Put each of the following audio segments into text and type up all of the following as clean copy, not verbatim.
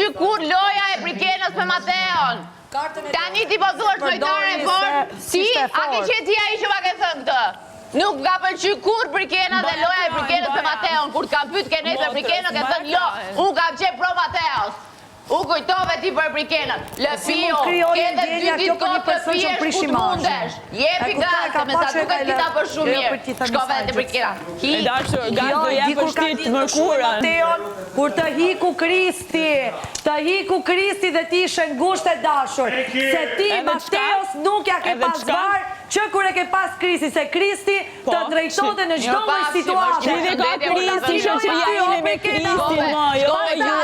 pëlqy kur loja e Brikenës me Mateon. Tani ti po thuash lojtare e fortë, ti, a ke qenë ti ai që ma ke thënë këtë? Nuk ka pëlqy kur Brikena dhe loja e Brikenës me Mateon. Kur t'kam pyet ke nesër Brikenën, ke thënë jo, unë kam qenë pro Mateos. U kujtove ti për Brikenën. Lëpio, kete 2 ditë kohë të pjesh ku të mundesh. Jepi gazë, me sa duket kita për shumë mirë. Shkove dhe të Brikena. E dashur, gazë do jepë shtit të mërkurën. Kur të hiku Kristi dhe ti ishe ngusht e dashur. Se ti, Mateos, nuk ja ke pas varë që kur e ke pas Kristi, se Kristi të drejtonte në çdo lloj situate. Dhe ka Kristi, shoqëria ime me Kristin, jo ju Ela.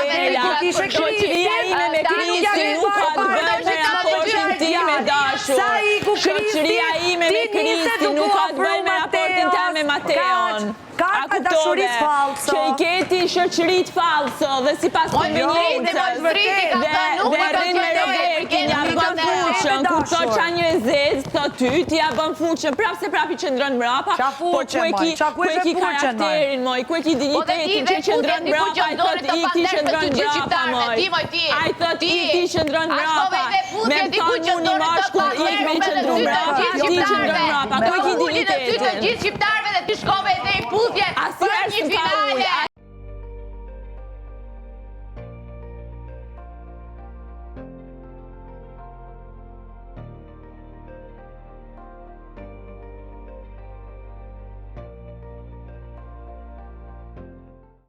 Shoqëria ime me Kristin nuk ka të bëjë me raportin tim e dashur. Shoqëria ime me Kristin nuk ka të bëjë me raportin tim me Mateon. Karta dashurisë falso. Që i keti shoqërit falso dhe sipas konveniencës dhe rrinë me Robertin ja bën fuqën, kur thot qa një e zezë, thot ty, ti ja bën fuqën, prap se prap i qëndron mrapa, por ku e ki karakterin, moj, ku e ki dignitetin që i qëndron mrapa, i thot i ti qëndron mrapa, moj. A i thot i ti qëndron mrapa, me më thonë mu një mashkull, i me qëndron mrapa, ti qëndron mrapa, ku e ki dignitetin. Gjithë shqiptarve dhe ti shkove dhe i putje për një finale.